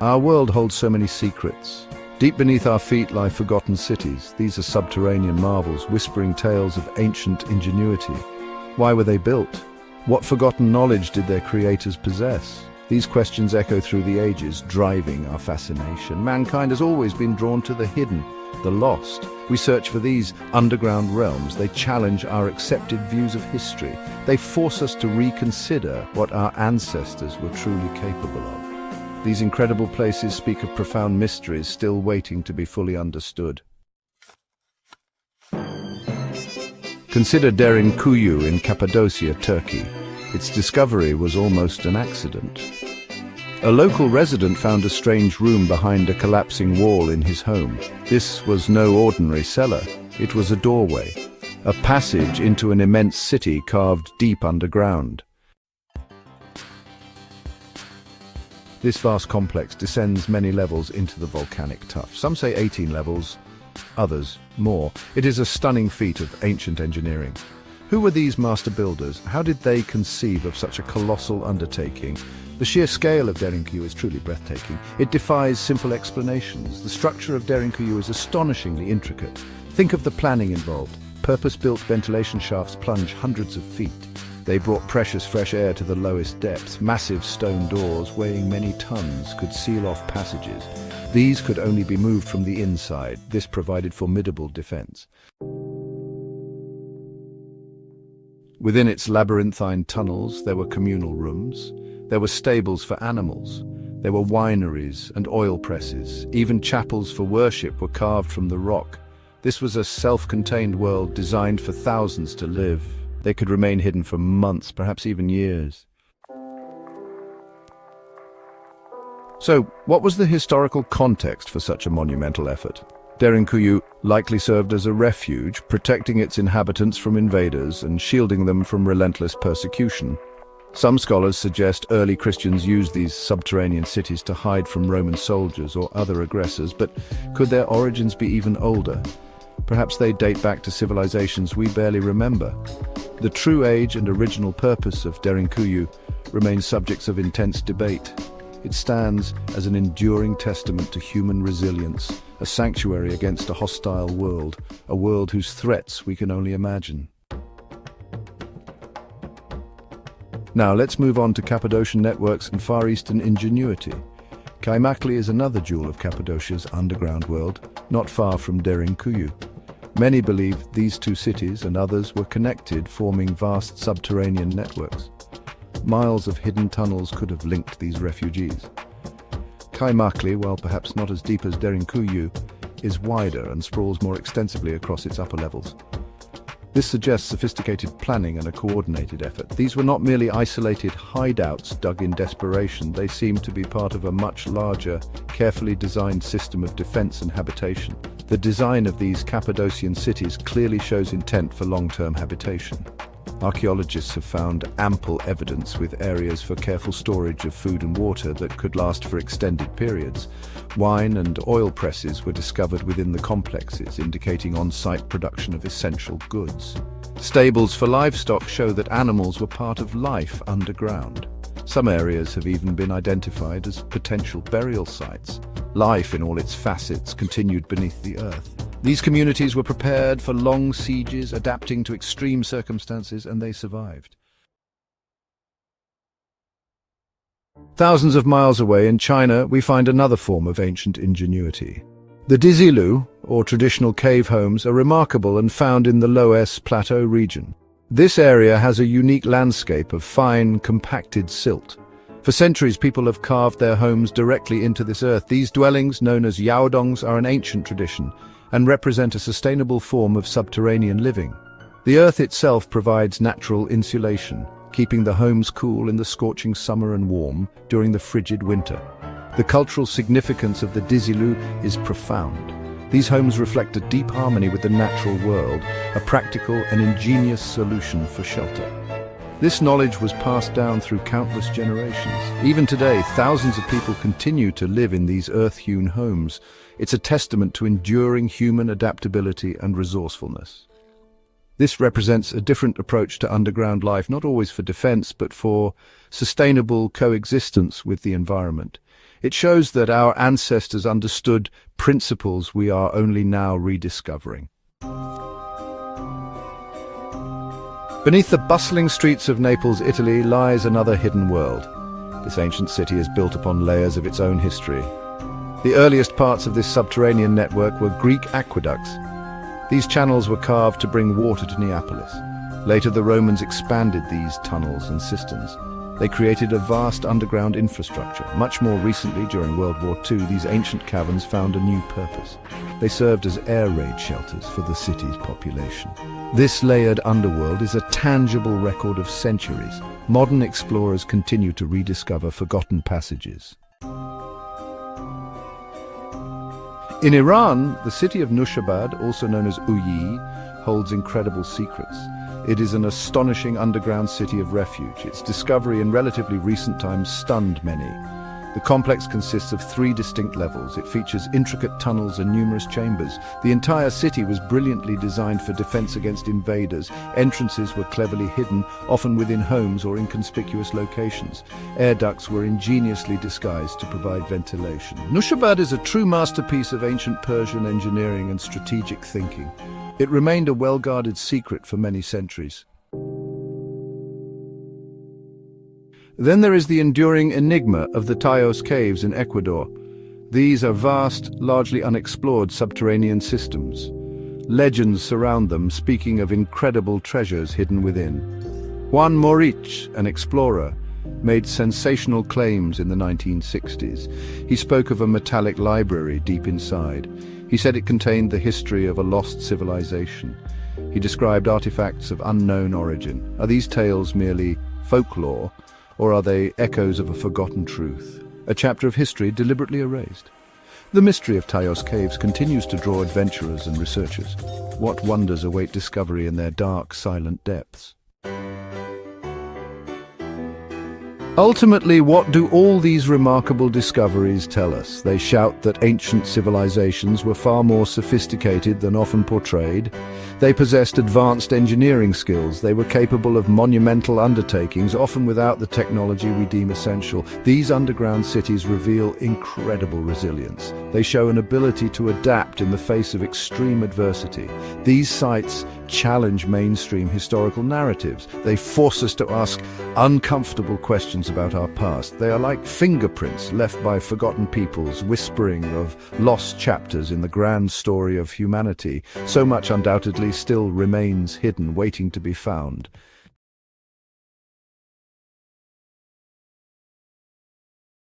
Our world holds so many secrets. Deep beneath our feet lie forgotten cities. These are subterranean marvels, whispering tales of ancient ingenuity. Why were they built? What forgotten knowledge did their creators possess? These questions echo through the ages, driving our fascination. Mankind has always been drawn to the hidden, the lost. We search for these underground realms. They challenge our accepted views of history. They force us to reconsider what our ancestors were truly capable of. These incredible places speak of profound mysteries still waiting to be fully understood. Consider Derinkuyu in Cappadocia, Turkey. Its discovery was almost an accident. A local resident found a strange room behind a collapsing wall in his home. This was no ordinary cellar. It was a doorway, a passage into an immense city carved deep underground. This vast complex descends many levels into the volcanic tuff. Some say 18 levels, others more. It is a stunning feat of ancient engineering. Who were these master builders? How did they conceive of such a colossal undertaking? The sheer scale of Derinkuyu is truly breathtaking. It defies simple explanations. The structure of Derinkuyu is astonishingly intricate. Think of the planning involved. Purpose-built ventilation shafts plunge hundreds of feet. They brought precious fresh air to the lowest depths. Massive stone doors weighing many tons could seal off passages. These could only be moved from the inside. This provided formidable defense. Within its labyrinthine tunnels, there were communal rooms. There were stables for animals. There were wineries and oil presses. Even chapels for worship were carved from the rock. This was a self-contained world designed for thousands to live. They could remain hidden for months, perhaps even years. So, what was the historical context for such a monumental effort? Derinkuyu likely served as a refuge, protecting its inhabitants from invaders and shielding them from relentless persecution. Some scholars suggest early Christians used these subterranean cities to hide from Roman soldiers or other aggressors, but could their origins be even older? Perhaps they date back to civilizations we barely remember. The true age and original purpose of Derinkuyu remain subjects of intense debate. It stands as an enduring testament to human resilience, a sanctuary against a hostile world, a world whose threats we can only imagine. Now let's move on to Cappadocian networks and Far Eastern ingenuity. Kaimakli is another jewel of Cappadocia's underground world, not far from Derinkuyu. Many believe these two cities and others were connected, forming vast subterranean networks. Miles of hidden tunnels could have linked these refugees. Kaimakli, while perhaps not as deep as Derinkuyu, is wider and sprawls more extensively across its upper levels. This suggests sophisticated planning and a coordinated effort. These were not merely isolated hideouts dug in desperation. They seemed to be part of a much larger, carefully designed system of defense and habitation. The design of these Cappadocian cities clearly shows intent for long-term habitation. Archaeologists have found ample evidence with areas for careful storage of food and water that could last for extended periods. Wine and oil presses were discovered within the complexes, indicating on-site production of essential goods. Stables for livestock show that animals were part of life underground. Some areas have even been identified as potential burial sites. Life in all its facets continued beneath the earth. These communities were prepared for long sieges, adapting to extreme circumstances, and they survived. Thousands of miles away in China, we find another form of ancient ingenuity. The Dizilu, or traditional cave homes, are remarkable and found in the Loess Plateau region. This area has a unique landscape of fine, compacted silt. For centuries, people have carved their homes directly into this earth. These dwellings, known as yaodongs, are an ancient tradition and represent a sustainable form of subterranean living. The earth itself provides natural insulation, keeping the homes cool in the scorching summer and warm during the frigid winter. The cultural significance of the Dizilu is profound. These homes reflect a deep harmony with the natural world, a practical and ingenious solution for shelter. This knowledge was passed down through countless generations. Even today, thousands of people continue to live in these earth-hewn homes. It's a testament to enduring human adaptability and resourcefulness. This represents a different approach to underground life, not always for defense, but for sustainable coexistence with the environment. It shows that our ancestors understood principles we are only now rediscovering. Beneath the bustling streets of Naples, Italy, lies another hidden world. This ancient city is built upon layers of its own history. The earliest parts of this subterranean network were Greek aqueducts. These channels were carved to bring water to Neapolis. Later, the Romans expanded these tunnels and cisterns. They created a vast underground infrastructure. Much more recently, during World War II, these ancient caverns found a new purpose. They served as air raid shelters for the city's population. This layered underworld is a tangible record of centuries. Modern explorers continue to rediscover forgotten passages. In Iran, the city of Nushabad, also known as Uyi, holds incredible secrets. It is an astonishing underground city of refuge. Its discovery in relatively recent times stunned many. The complex consists of 3 distinct levels. It features intricate tunnels and numerous chambers. The entire city was brilliantly designed for defense against invaders. Entrances were cleverly hidden, often within homes or inconspicuous locations. Air ducts were ingeniously disguised to provide ventilation. Nushabad is a true masterpiece of ancient Persian engineering and strategic thinking. It remained a well-guarded secret for many centuries. Then there is the enduring enigma of the Taos Caves in Ecuador. These are vast, largely unexplored subterranean systems. Legends surround them, speaking of incredible treasures hidden within. Juan Morich, an explorer, made sensational claims in the 1960s. He spoke of a metallic library deep inside. He said it contained the history of a lost civilization. He described artifacts of unknown origin. Are these tales merely folklore, or are they echoes of a forgotten truth? A chapter of history deliberately erased. The mystery of Taos Caves continues to draw adventurers and researchers. What wonders await discovery in their dark, silent depths? Ultimately, what do all these remarkable discoveries tell us? They shout that ancient civilizations were far more sophisticated than often portrayed. They possessed advanced engineering skills. They were capable of monumental undertakings, often without the technology we deem essential. These underground cities reveal incredible resilience. They show an ability to adapt in the face of extreme adversity. These sites challenge mainstream historical narratives. They force us to ask uncomfortable questions about our past. They are like fingerprints left by forgotten peoples, whispering of lost chapters in the grand story of humanity. So much undoubtedly still remains hidden, waiting to be found.